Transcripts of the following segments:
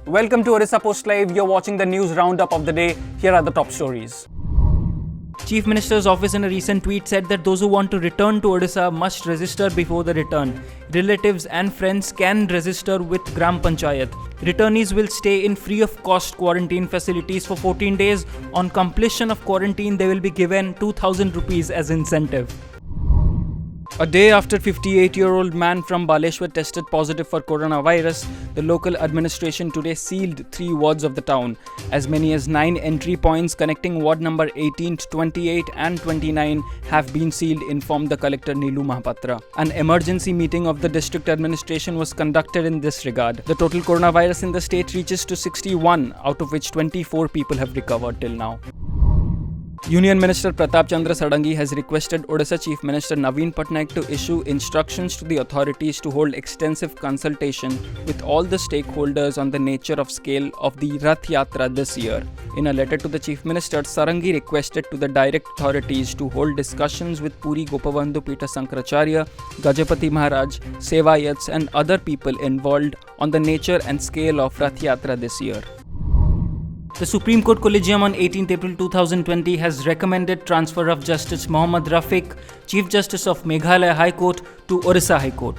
Welcome to Orissa Post Live. You're watching the news roundup of the day. Here are the top stories. Chief Minister's office in a recent tweet said that those who want to return to Odisha must register before the return. Relatives and friends can register with Gram Panchayat. Returnees will stay in free of cost quarantine facilities for 14 days. On completion of quarantine, they will be given 2,000 rupees as incentive. A day after 58-year-old man from Baleshwar tested positive for coronavirus, the local administration today sealed 3 wards of the town. As many as 9 entry points connecting ward number 18, 28 and 29 have been sealed, informed the collector Neelu Mahapatra. An emergency meeting of the district administration was conducted in this regard. The total coronavirus in the state reaches to 61, out of which 24 people have recovered till now. Union Minister Pratap Chandra Sadangi has requested Odisha Chief Minister Naveen Patnaik to issue instructions to the authorities to hold extensive consultation with all the stakeholders on the nature of scale of the Rath Yatra this year. In a letter to the Chief Minister, Sarangi requested to the direct authorities to hold discussions with Puri Gopabandhu Pita Sankaracharya, Gajapati Maharaj, Sevayats and other people involved on the nature and scale of Rath Yatra this year. The Supreme Court Collegium on 18th April 2020 has recommended transfer of Justice Mohammad Rafiq, Chief Justice of Meghalaya High Court, to Orissa High Court.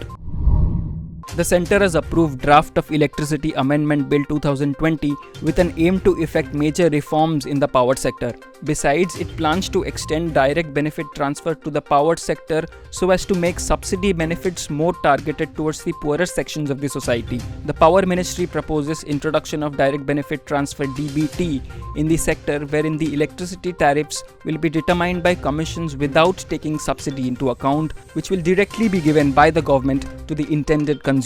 The centre has approved draft of Electricity Amendment Bill 2020 with an aim to effect major reforms in the power sector. Besides, it plans to extend direct benefit transfer to the power sector so as to make subsidy benefits more targeted towards the poorer sections of the society. The Power Ministry proposes introduction of direct benefit transfer (DBT) in the sector, wherein the electricity tariffs will be determined by commissions without taking subsidy into account, which will directly be given by the government to the intended consumers.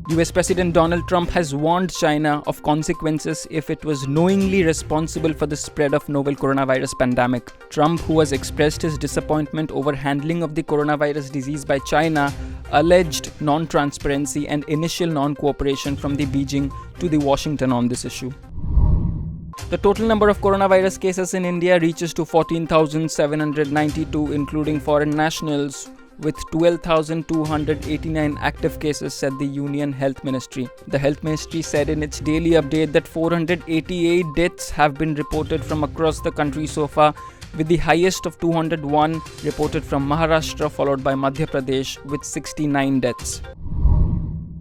US President Donald Trump has warned China of consequences if it was knowingly responsible for the spread of novel coronavirus pandemic. Trump, who has expressed his disappointment over handling of the coronavirus disease by China, alleged non-transparency and initial non-cooperation from the Beijing to the Washington on this issue. The total number of coronavirus cases in India reaches to 14,792, including foreign nationals, with 12,289 active cases, said the Union Health Ministry. The Health Ministry said in its daily update that 488 deaths have been reported from across the country so far, with the highest of 201 reported from Maharashtra, followed by Madhya Pradesh with 69 deaths.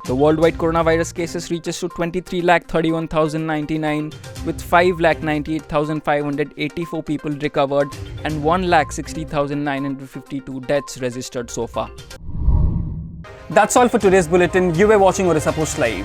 The worldwide coronavirus cases reaches to 23,31,099, with 5,98,584 people recovered and 1,60,952 deaths registered so far. That's all for today's bulletin. You were watching Orissa Post Live.